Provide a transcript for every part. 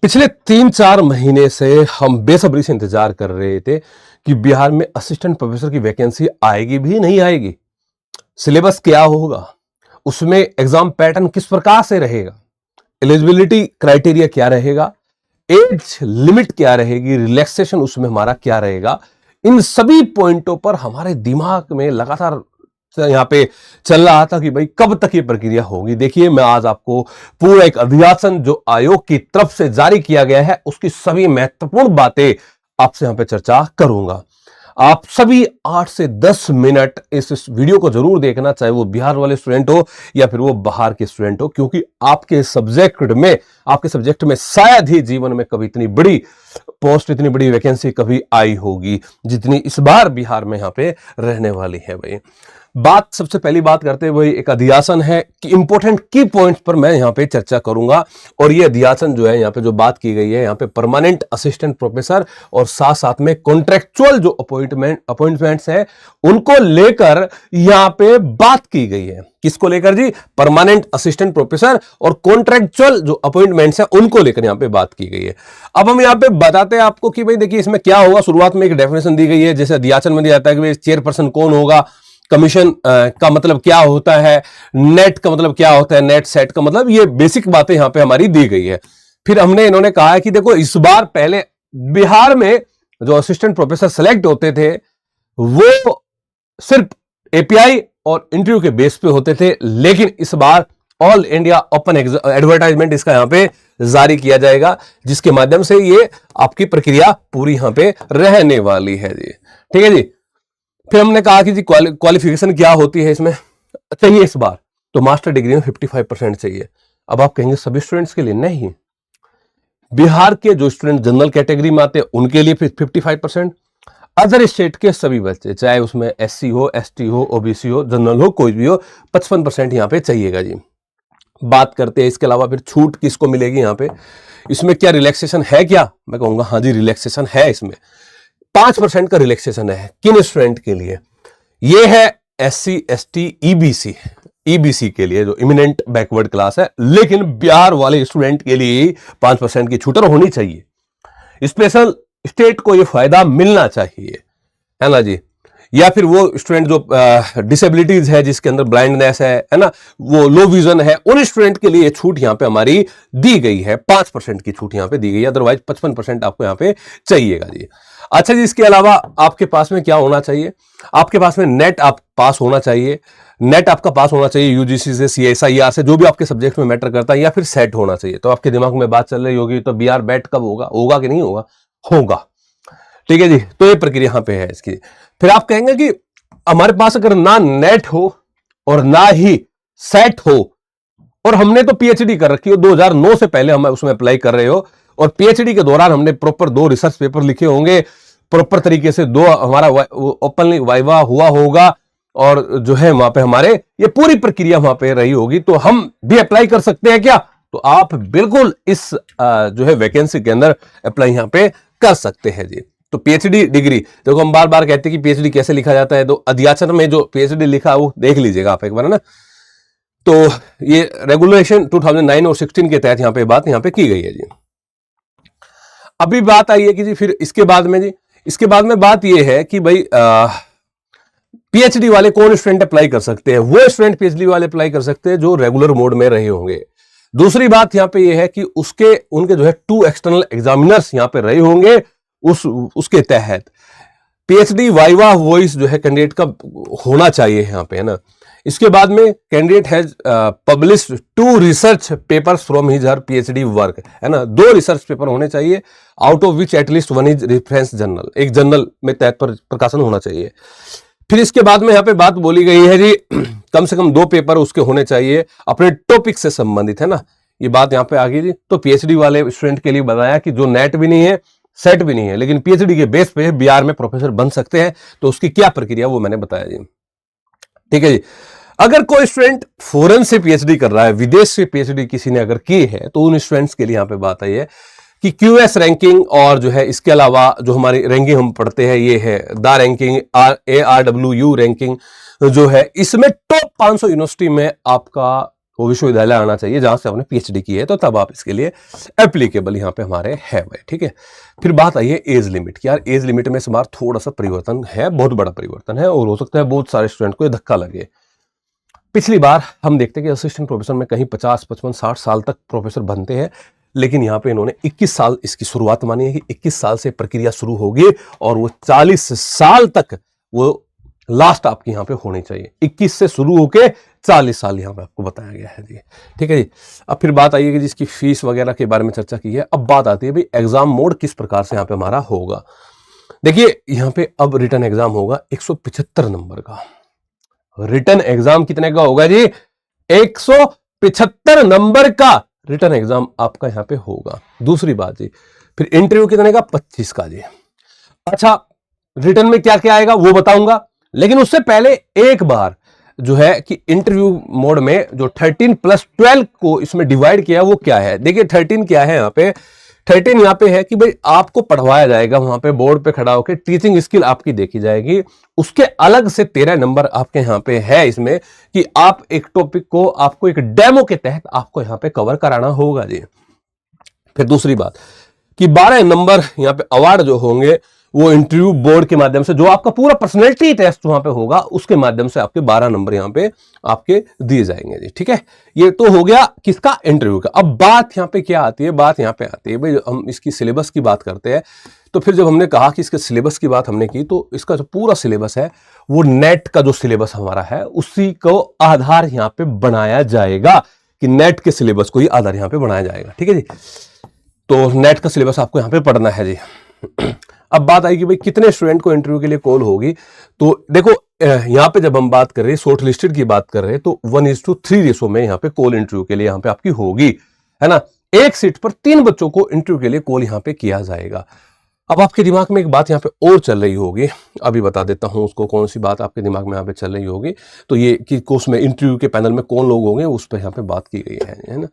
पिछले 3-4 महीने से हम बेसब्री से इंतजार कर रहे थे कि बिहार में असिस्टेंट प्रोफेसर की वैकेंसी आएगी भी नहीं आएगी। सिलेबस क्या होगा, उसमें एग्जाम पैटर्न किस प्रकार से रहेगा, एलिजिबिलिटी क्राइटेरिया क्या रहेगा, एज लिमिट क्या रहेगी, रिलैक्सेशन उसमें हमारा क्या रहेगा। इन सभी पॉइंटों पर हमारे दिमाग में लगातार यहाँ पे चल रहा था कि भाई कब तक ये प्रक्रिया होगी। देखिए, मैं आज आपको पूरा एक अधिवेशन जो आयोग की तरफ से जारी किया गया है उसकी सभी महत्वपूर्ण बातें आपसे यहाँ पे चर्चा करूंगा। आप सभी 8 से 10 मिनट इस वीडियो को जरूर देखना, चाहे वो बिहार वाले स्टूडेंट हो या फिर वो बाहर के स्टूडेंट हो, क्योंकि आपके सब्जेक्ट में शायद ही जीवन में कभी इतनी बड़ी पोस्ट, इतनी बड़ी वैकेंसी कभी आई होगी जितनी इस बार बिहार में यहाँ पे रहने वाली है। भाई सबसे पहली बात करते हुए एक अध्यासन है कि इंपॉर्टेंट की पॉइंट्स पर मैं यहाँ पे चर्चा करूंगा। और ये अध्यासन जो है यहाँ पे जो बात की गई है यहाँ पे परमानेंट असिस्टेंट प्रोफेसर और साथ साथ में कॉन्ट्रेक्चुअल जो अपॉइंटमेंट्स है उनको लेकर यहाँ पे बात की गई है। किसको लेकर जी? परमानेंट असिस्टेंट प्रोफेसर और कॉन्ट्रेक्चुअल जो अपॉइंटमेंट्स है उनको लेकर यहाँ पे बात की गई है। अब हम यहाँ पे बताते हैं आपको कि भाई देखिए इसमें क्या होगा। शुरुआत में एक डेफिनेशन दी गई है, जैसे अध्यासन में दिया जाता है कि चेयरपर्सन कौन होगा, कमीशन का मतलब क्या होता है, नेट का मतलब क्या होता है, नेट सेट का मतलब, ये बेसिक बातें यहां पे हमारी दी गई है। फिर इन्होंने कहा है कि देखो इस बार पहले बिहार में जो असिस्टेंट प्रोफेसर सेलेक्ट होते थे वो सिर्फ एपीआई और इंटरव्यू के बेस पे होते थे, लेकिन इस बार ऑल इंडिया ओपन एडवर्टाइजमेंट इसका यहां पे जारी किया जाएगा, जिसके माध्यम से ये आपकी प्रक्रिया पूरी यहां पे रहने वाली है जी। ठीक है जी। फिर हमने कहा कि जी क्वालिफिकेशन क्या होती है इसमें चाहिए इस बार, तो मास्टर डिग्री में 55% चाहिए। अब आप कहेंगे सभी स्टूडेंट्स के लिए, नहीं, बिहार के जो स्टूडेंट जनरल कैटेगरी में आते हैं उनके लिए 55%, अदर स्टेट के सभी बच्चे चाहे उसमें एससी हो, एसटी हो, ओबीसी हो, जनरल हो, कोई भी हो, 55% यहाँ पे चाहिएगा जी। बात करते हैं इसके अलावा फिर छूट किसको मिलेगी यहाँ पे, इसमें क्या रिलैक्सेशन है क्या? मैं कहूंगा हाँ जी रिलैक्सेशन है। इसमें 5% का रिलैक्सेशन है। किन स्टूडेंट के लिए? ये है एससी, एसटी, ईबीसी के लिए जो इमिनेंट बैकवर्ड क्लास है, लेकिन बिहार वाले स्टूडेंट के लिए 5% की छूट होनी चाहिए। स्पेशल स्टेट को ये फायदा मिलना चाहिए, है ना जी। या फिर वो स्टूडेंट जो डिसेबिलिटीज है, जिसके अंदर ब्लाइंडनेस है ना, वो लो विजन है, उन स्टूडेंट के लिए छूट यहां पे हमारी दी गई है। 5% की छूट यहां पे दी गई है, अदरवाइज 55% आपको यहां पे चाहिएगा जी। अच्छा जी, इसके अलावा आपके पास में क्या होना चाहिए? आपके पास में नेट आप पास होना चाहिए। नेट आपका पास होना चाहिए यूजीसी से, सीएसआईआर से, जो भी आपके सब्जेक्ट में मैटर करता है, या फिर सेट होना चाहिए। तो आपके दिमाग में बात चल रही होगी तो बीआर बैट कब होगा? होगा कि नहीं होगा? होगा। ठीक है जी। तो ये प्रक्रिया यहां पे है इसकी। फिर आप कहेंगे कि हमारे पास अगर ना नेट हो और ना ही सेट हो, और हमने तो पीएचडी कर रखी हो, 2009 से पहले हम उसमें अप्लाई कर रहे हो, और पीएचडी के दौरान हमने प्रॉपर 2 रिसर्च पेपर लिखे होंगे, प्रॉपर तरीके से 2 हमारा ओपनली वाइवा हुआ होगा, और जो है वहां पे हमारे ये पूरी प्रक्रिया वहां पे रही होगी, तो हम भी अप्लाई कर सकते हैं क्या? तो आप बिल्कुल इस जो है वैकेंसी के अंदर अप्लाई यहां पे कर सकते हैं जी। तो पीएचडी डिग्री, देखो हम बार बार कहते हैं कि पीएचडी कैसे लिखा जाता है, तो अध्याचन में जो पीएचडी लिखा है वो देख लीजिएगा आप एक बार, है ना। तो ये रेगुलेशन 2009 और 16 के तहत यहां पे बात यहां पे की गई है जी। अभी बात आई है कि जी फिर इसके बाद में बात ये है कि भाई पीएचडी वाले कौन स्टूडेंट अप्लाई कर सकते हैं? वो स्टूडेंट पीएचडी वाले अप्लाई कर सकते हैं जो रेगुलर मोड में रहे होंगे। दूसरी बात यहां पे ये है कि उनके जो है 2 एक्सटर्नल एग्जामिनर्स यहां पे रहे होंगे, उसके तहत पीएचडी वाइवा वॉइस जो है कैंडिडेट का होना चाहिए यहां पे, है ना। इसके बाद में candidate has published 2 research papers from his her PhD work, है ना। 2 रिसर्च पेपर होने चाहिए, out of which at least 1 is reference journal, एक जर्नल में तहत पर प्रकाशन होना चाहिए। फिर इसके बाद में यहाँ पे बात बोली गई है जी कम से कम 2 पेपर उसके होने चाहिए अपने टॉपिक से संबंधित, है ना। ये बात यहाँ पे आ गई जी। तो पीएचडी वाले स्टूडेंट के लिए बताया कि जो नेट भी नहीं है, सेट भी नहीं है, लेकिन पीएचडी के बेस पे बिहार में प्रोफेसर बन सकते हैं, तो उसकी क्या प्रक्रिया वो मैंने बताया जी। ठीक है जी। अगर कोई स्टूडेंट फॉरेन से पीएचडी कर रहा है, विदेश से पीएचडी किसी ने अगर की है, तो उन स्टूडेंट्स के लिए यहाँ पे बात आई है कि क्यूएस रैंकिंग, और जो है इसके अलावा जो हमारी रैंकिंग हम पढ़ते हैं ये है द रैंकिंग, ARWU रैंकिंग जो है, इसमें टॉप 500 यूनिवर्सिटी में आपका वो विश्वविद्यालय आना चाहिए जहां से आपने पीएचडी की है, तो तब आप इसके लिए एप्लीकेबल यहाँ पे हमारे है भाई, ठीक है। फिर बात आई है एज लिमिट की। यार एज लिमिट में इस बार थोड़ा सा परिवर्तन है, बहुत बड़ा परिवर्तन है, और हो सकता है बहुत सारे स्टूडेंट को ये धक्का लगे। पिछली बार हम देखते हैं कि असिस्टेंट प्रोफेसर में कहीं 50, 55, 60 साल तक प्रोफेसर बनते हैं, लेकिन यहाँ पे इन्होंने 21 साल इसकी शुरुआत मानी है कि 21 साल से प्रक्रिया शुरू होगी और वो 40 साल तक वो लास्ट आपकी यहाँ पे होनी चाहिए। 21 से शुरू होके 40 साल यहाँ पे आपको बताया गया है जी, ठीक है जी। अब फिर बात आई है कि जिसकी फीस वगैरह के बारे में चर्चा की है। अब बात आती है भाई एग्जाम मोड किस प्रकार से यहाँ पे हमारा होगा। देखिए यहाँ पे अब रिटर्न एग्जाम होगा 175 नंबर का। रिटर्न एग्जाम कितने का होगा जी? 175 नंबर का रिटर्न एग्जाम आपका यहां पे होगा। दूसरी बात जी, फिर इंटरव्यू कितने का? 25 का जी। अच्छा, रिटर्न में क्या क्या आएगा वो बताऊंगा, लेकिन उससे पहले एक बार जो है कि इंटरव्यू मोड में जो 13+12 को इसमें डिवाइड किया वो क्या है। देखिए 13 क्या है यहाँ पे, 13 यहाँ पे है कि भाई आपको पढ़वाया जाएगा वहां पे बोर्ड पे खड़ा होकर, टीचिंग स्किल आपकी देखी जाएगी। उसके अलग से 13 नंबर आपके यहाँ पे है इसमें कि आप एक टॉपिक को आपको एक डेमो के तहत आपको यहाँ पे कवर कराना होगा जी। फिर दूसरी बात कि 12 नंबर यहाँ पे अवार्ड जो होंगे वो इंटरव्यू बोर्ड के माध्यम से, जो आपका पूरा पर्सनैलिटी टेस्ट वहां पे होगा उसके माध्यम से आपके 12 नंबर यहाँ पे आपके दिए जाएंगे जी, ठीक है। ये तो हो गया किसका? इंटरव्यू का। अब बात यहाँ पे क्या आती है? बात यहाँ पे आती है भाई हम इसकी सिलेबस की बात करते हैं। तो फिर जब हमने कहा कि इसके सिलेबस की बात हमने की, तो इसका जो पूरा सिलेबस है वो नेट का जो सिलेबस हमारा है उसी को आधार यहाँ पे बनाया जाएगा, कि नेट के सिलेबस को ही आधार यहाँ पे बनाया जाएगा, ठीक है जी। तो नेट का सिलेबस आपको यहाँ पे पढ़ना है जी। अब बात आई कि भाई कितने स्टूडेंट को इंटरव्यू के लिए कॉल होगी। तो देखो यहाँ पे जब हम बात कर रहे हैं शॉर्ट लिस्टेड की बात कर रहे हैं, तो 1:3 रेशो में यहाँ पे कॉल इंटरव्यू के लिए यहाँ पे आपकी होगी, है ना। एक सीट पर 3 बच्चों को इंटरव्यू के लिए कॉल यहाँ पे किया जाएगा। अब आपके दिमाग में एक बात यहाँ पे और चल रही होगी, अभी बता देता हूँ उसको, कौन सी बात आपके दिमाग में यहाँ पे चल रही होगी। तो ये कि कोर्स में इंटरव्यू के पैनल में कौन लोग होंगे उस पर यहाँ पे बात की गई है ना।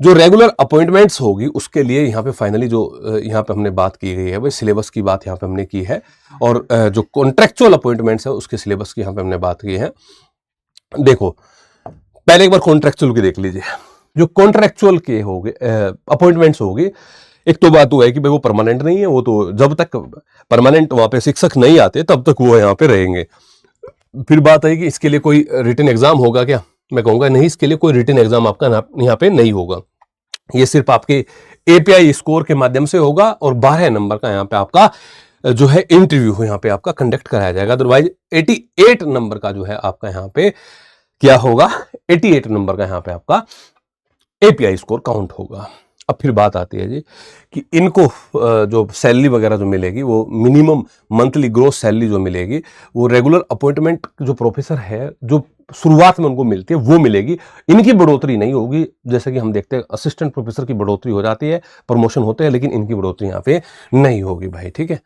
जो रेगुलर अपॉइंटमेंट्स होगी उसके लिए यहाँ पे फाइनली जो यहाँ पे हमने बात की गई है भाई सिलेबस की बात यहाँ पे हमने की है, और जो कॉन्ट्रेक्चुअल अपॉइंटमेंट्स है उसके सिलेबस की यहाँ पे हमने बात की है। देखो पहले एक बार कॉन्ट्रेक्चुअल की देख लीजिए। जो कॉन्ट्रेक्चुअल के होंगे अपॉइंटमेंट्स होगी, एक तो बात वो है कि भाई वो परमानेंट नहीं है, वो तो जब तक परमानेंट वहां पे शिक्षक नहीं आते तब तक वो यहाँ पे रहेंगे। फिर बात है कि इसके लिए कोई रिटन एग्जाम होगा क्या? मैं कहूंगा नहीं, इसके लिए कोई रिटन एग्जाम आपका यहाँ पे नहीं होगा। ये सिर्फ आपके एपीआई स्कोर के माध्यम से होगा, और 12 नंबर का यहाँ पे आपका जो है इंटरव्यू यहाँ पे आपका कंडक्ट कराया जाएगा। अदरवाइज 88 नंबर का जो है आपका यहाँ पे क्या होगा, 88 नंबर का यहाँ पे आपका एपीआई स्कोर काउंट होगा। अब फिर बात आती है जी कि इनको जो सैलरी वगैरह जो मिलेगी वो मिनिमम मंथली ग्रोस सैलरी जो मिलेगी वो रेगुलर अपॉइंटमेंट जो प्रोफेसर है जो शुरुआत में उनको मिलती है वो मिलेगी। इनकी बढ़ोतरी नहीं होगी, जैसे कि हम देखते हैं असिस्टेंट प्रोफेसर की बढ़ोतरी हो जाती है, प्रमोशन होते हैं, लेकिन इनकी बढ़ोतरी यहाँ पे नहीं होगी भाई, ठीक है।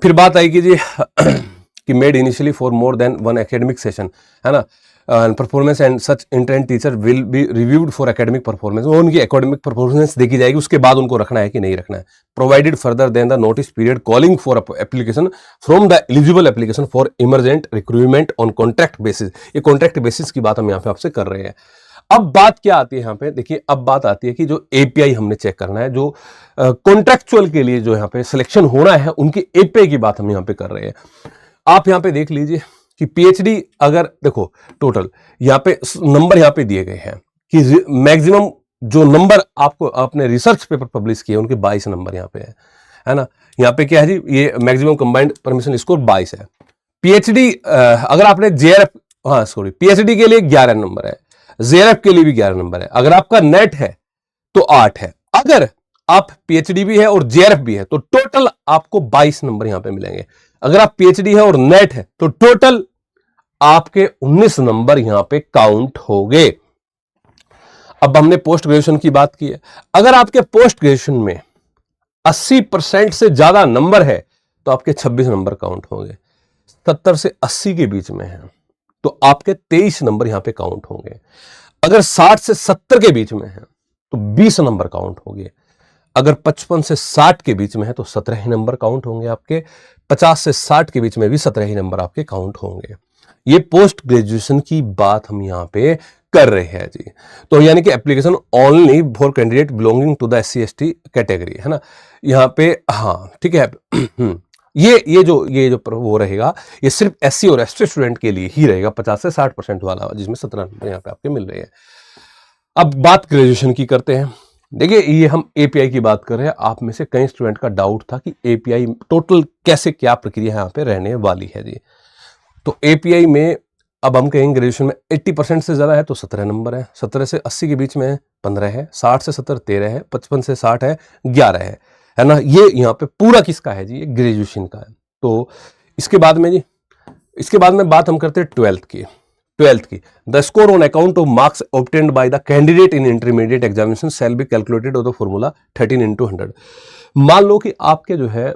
फिर बात आएगी जी कि made initially for more than 1 academic session, है ना। Performance and such intent teacher will be reviewed for academic performance, वो उनकी एकेडमिक परफॉर्मेंस देखी जाएगी, उसके बाद उनको रखना है कि नहीं रखना है। Provided further then the notice period calling for application from the eligible application for emergent recruitment on contract basis. ये कॉन्ट्रैक्ट बेसिस की बात हम यहाँ पे आपसे कर रहे हैं। अब बात क्या आती है यहाँ पे, देखिए अब बात आती है कि जो एपीआई हमने चेक करना है, जो कॉन्ट्रैक्चुअल के लिए जो यहाँ पे सिलेक्शन होना है उनकी एपीआई की बात हम यहाँ पे कर रहे हैं। आप यहाँ पे देख लीजिए कि पीएचडी अगर देखो टोटल यहाँ पे नंबर यहाँ पे दिए गए हैं कि मैक्सिमम जो नंबर आपको आपने रिसर्च पेपर पब्लिश किए उनके 22 नंबर यहाँ पे है ना। यहाँ पे क्या है जी, ये मैक्सिमम कंबाइंड परमिशन स्कोर 22 है। पीएचडी अगर आपने जेआरएफ, हाँ सॉरी, पीएचडी के लिए 11 नंबर है, जेआरएफ के लिए भी 11 नंबर है। अगर आपका नेट है तो 8 है, अगर आप पीएचडी भी है और जेआरएफ भी है तो टोटल आपको 22 नंबर यहां पे मिलेंगे। अगर आप पीएचडी है और नेट है तो टोटल आपके 19 नंबर यहां पे काउंट हो गए। अब हमने पोस्ट ग्रेजुएशन की बात की है। अगर आपके पोस्ट ग्रेजुएशन में 80% से ज्यादा नंबर है तो आपके 26 नंबर काउंट होंगे। 70 से 80 के बीच में है तो आपके 23 नंबर यहां पे काउंट होंगे। अगर 60 से 70 के बीच में है तो 20 नंबर काउंट होंगे। अगर 55 से 60 के बीच में है तो 17 ही नंबर काउंट होंगे आपके। 50 से 60 के बीच में भी 17 ही नंबर आपके काउंट होंगे। ये पोस्ट ग्रेजुएशन की बात हम यहां पे कर रहे हैं जी। तो यानी कि application only for candidate belonging to the SC/ST category, है ना, यहाँ पे, हाँ ठीक है। ये जो वो रहेगा, ये सिर्फ SC और ST स्टूडेंट के लिए ही रहेगा, 50 से 60% वाला, जिसमें 17 नंबर यहाँ पे आपके मिल रहे हैं। अब बात ग्रेजुएशन की करते हैं। देखिए, ये हम API की बात कर रहे हैं। आप में से कई स्टूडेंट का डाउट था कि API टोटल कैसे, क्या प्रक्रिया यहाँ पे रहने वाली है जी। तो API में अब हम कहेंगे ग्रेजुएशन में 80% से ज्यादा है तो 17 नंबर है, 17 से 80 के बीच में 15 है, 60 से 70 13 है, 55 से 60 है 11 है ना। ये यहाँ पे पूरा किसका है जी, ये ग्रेजुएशन का है। तो इसके बाद में जी, इसके बाद में बात हम करते हैं 12th की। The score on account of marks obtained by the candidate in intermediate examination shall be calculated of the formula 13/100। मान लो कि आपके जो है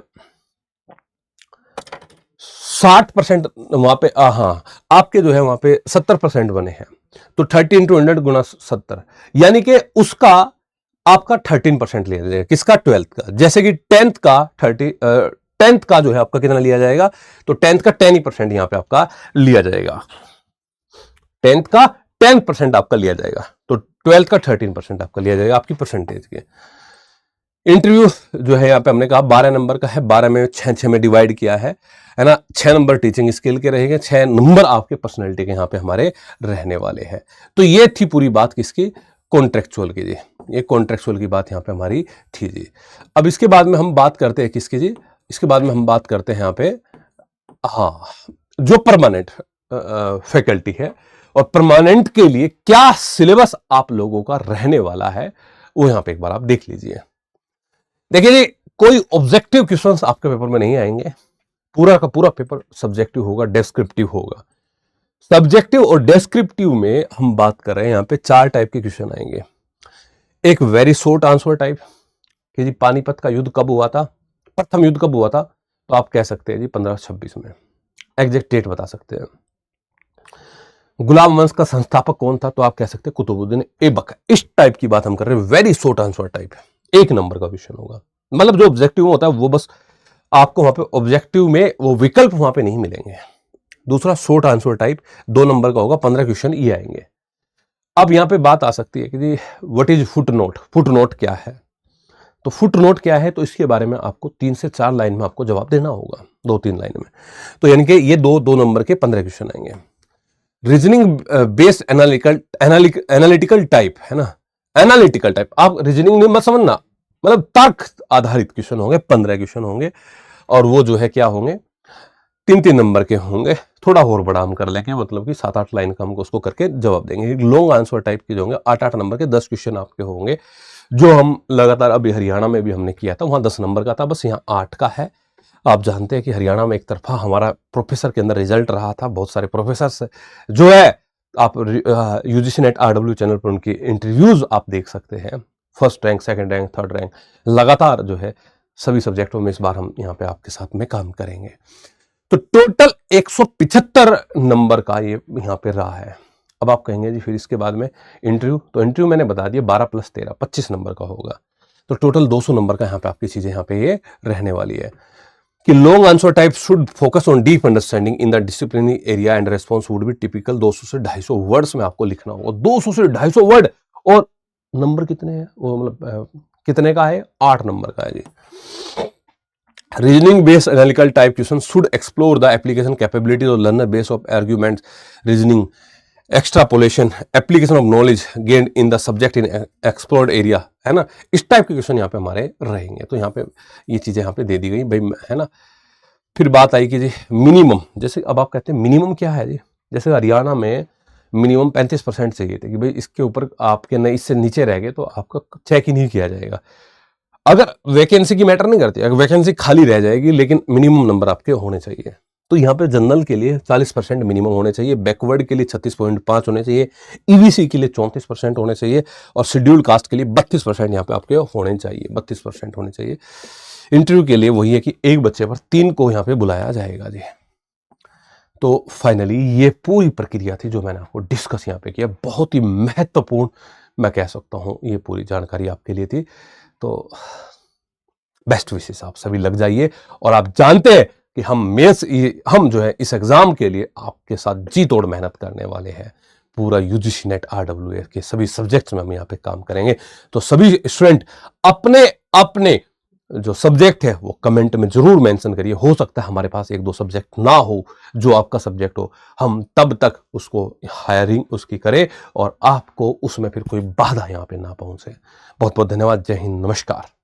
60% वहां पे, हाँ, आपके जो है वहां पे 70% बने हैं, तो 30/100 गुना 70, यानी कि उसका आपका 13% लिया जाएगा। किसका? 12th का। जैसे कि 10th का जो है आपका कितना लिया जाएगा, तो 10th का 10% यहां पे आपका लिया जाएगा। 10th का 10% आपका लिया जाएगा, तो 12th का 13% आपका लिया जाएगा आपकी परसेंटेज के। इंटरव्यू जो है यहाँ पे हमने कहा 12 नंबर का है, 12 में 6 में डिवाइड किया है ना। 6 नंबर टीचिंग स्किल के रहेंगे, 6 नंबर आपके पर्सनैलिटी के यहाँ पे हमारे रहने वाले हैं। तो ये थी पूरी बात किसकी? कॉन्ट्रेक्चुअल की जी। ये कॉन्ट्रेक्चुअल की बात यहाँ पे हमारी थी जी। अब इसके बाद में हम बात करते हैं किसकी जी? इसके बाद में हम बात करते हैं यहाँ पे, हाँ, जो परमानेंट फैकल्टी है और परमानेंट के लिए क्या सिलेबस आप लोगों का रहने वाला है, वो यहाँ पे एक बार आप देख लीजिए। देखिए जी, कोई ऑब्जेक्टिव क्वेश्चंस आपके पेपर में नहीं आएंगे, पूरा का पूरा पेपर सब्जेक्टिव होगा, डेस्क्रिप्टिव होगा। सब्जेक्टिव और डेस्क्रिप्टिव में हम बात कर रहे हैं, यहाँ पे 4 टाइप के क्वेश्चन आएंगे। एक वेरी शॉर्ट आंसर टाइप कि जी पानीपत का युद्ध कब हुआ था, प्रथम युद्ध कब हुआ था, तो आप कह सकते हैं जी 1526 में, एग्जैक्ट डेट बता सकते हैं। गुलाम वंश का संस्थापक कौन था, तो आप कह सकते हैं कुतुबुद्दीन ऐबक। इस टाइप की बात हम कर रहे हैं, वेरी शॉर्ट आंसर टाइप है, 1 नंबर का क्वेश्चन होगा। मतलब जो ऑब्जेक्टिव होता है वो बस आपको वहां पे ऑब्जेक्टिव में वो विकल्प वहां पे नहीं मिलेंगे। दूसरा शॉर्ट आंसर टाइप 2 नंबर का होगा, 15 क्वेश्चन ये आएंगे। अब यहां पे बात आ सकती है कि जी what is footnote, footnote क्या है, तो फुट नोट क्या है, तो इसके बारे में आपको 3 से 4 लाइन में आपको जवाब देना होगा, 2-3 लाइन में। तो यानी कि ये 2 नंबर के 15 क्वेश्चन आएंगे। रीजनिंग बेस्ड एनालिटिकल टाइप है ना, एनालिटिकल टाइप, आप रीजनिंग नहीं मत समझना, मतलब तर्क आधारित क्वेश्चन होंगे, 15 क्वेश्चन होंगे, और वो जो है क्या होंगे, 3-3 नंबर के होंगे। थोड़ा और बड़ा हम कर लेंगे, मतलब कि 7-8 लाइन का हम उसको करके जवाब देंगे। लॉन्ग आंसर टाइप के जो होंगे 8-8 नंबर के 10 क्वेश्चन आपके होंगे, जो हम लगातार अभी हरियाणा में भी हमने किया था, वहां 10 नंबर का था, बस यहाँ 8 का है। आप जानते हैं कि हरियाणा में एक तरफा हमारा प्रोफेसर के अंदर रिजल्ट रहा था, बहुत सारे प्रोफेसर जो है, आप UGC नेट RW चैनल पर उनकी इंटरव्यूज आप देख सकते हैं, first rank, second rank, third rank, लगातार जो है सभी सब्जेक्टों में इस बार हम यहाँ पे आपके साथ में काम करेंगे। तो टोटल 175 नंबर का ये यहाँ पे रहा है। अब आप कहेंगे जी फिर इसके बाद में इंटरव्यू, तो इंटरव्यू मैंने बता दिया 12 + 13 25 नंबर का होगा, तो टोटल 200 नंबर का यहाँ पे आपकी चीजें यहाँ पे ये रहने वाली है कि long answer type should focus on deep understanding in the disciplinary area and response would be typical 200 से 250 वर्ड्स में आपको लिखना होगा, 200 से 250 वर्ड। और नंबर कितने हैं, वो मतलब कितने का है, 8 नंबर का है जी। Reasoning based analytical type question should explore the application capabilities of learner base of arguments, reasoning, extrapolation, application of knowledge gained in the subject in explored area, है ना। इस टाइप के क्वेश्चन यहाँ पे हमारे रहेंगे। तो यहाँ पे ये चीजें यहाँ पे दे दी गई भाई, है ना। फिर बात आई कि जी मिनिमम, जैसे अब आप कहते हैं मिनिमम क्या है जी, जैसे हरियाणा में मिनिमम 35% चाहिए थे कि भाई इसके ऊपर आपके नहीं, इससे नीचे रह गए तो आपका चेक ही नहीं किया जाएगा। अगर वैकेंसी की मैटर नहीं करती, अगर वैकेंसी खाली रह जाएगी, लेकिन मिनिमम नंबर आपके होने चाहिए। तो यहाँ पे जनरल के लिए 40% मिनिमम होने चाहिए, बैकवर्ड के लिए 36.5 होने चाहिए, EBC के लिए 34% होने चाहिए, और शेड्यूल कास्ट के लिए 32% यहाँ पे आपके होने चाहिए, 32% होने चाहिए। इंटरव्यू के लिए वही है कि एक बच्चे पर 3 को यहाँ पे बुलाया जाएगा जी। तो फाइनली ये पूरी प्रक्रिया थी जो मैंने आपको डिस्कस यहाँ पे किया, बहुत ही महत्वपूर्ण मैं कह सकता हूँ ये पूरी जानकारी आपके लिए थी। तो बेस्ट विशेष आप सभी लग जाइए, और आप जानते हैं कि हम जो है इस एग्जाम के लिए आपके साथ जी तोड़ मेहनत करने वाले हैं। पूरा यूजीसी नेट RWA के सभी सब्जेक्ट्स में हम यहाँ पे काम करेंगे। तो सभी स्टूडेंट अपने अपने जो सब्जेक्ट है वो कमेंट में जरूर मेंशन करिए। हो सकता है हमारे पास एक दो सब्जेक्ट ना हो जो आपका सब्जेक्ट हो, हम तब तक उसको हायरिंग उसकी करें और आपको उसमें फिर कोई बाधा यहाँ पे ना पहुंचे। बहुत बहुत धन्यवाद। जय हिंद, नमस्कार।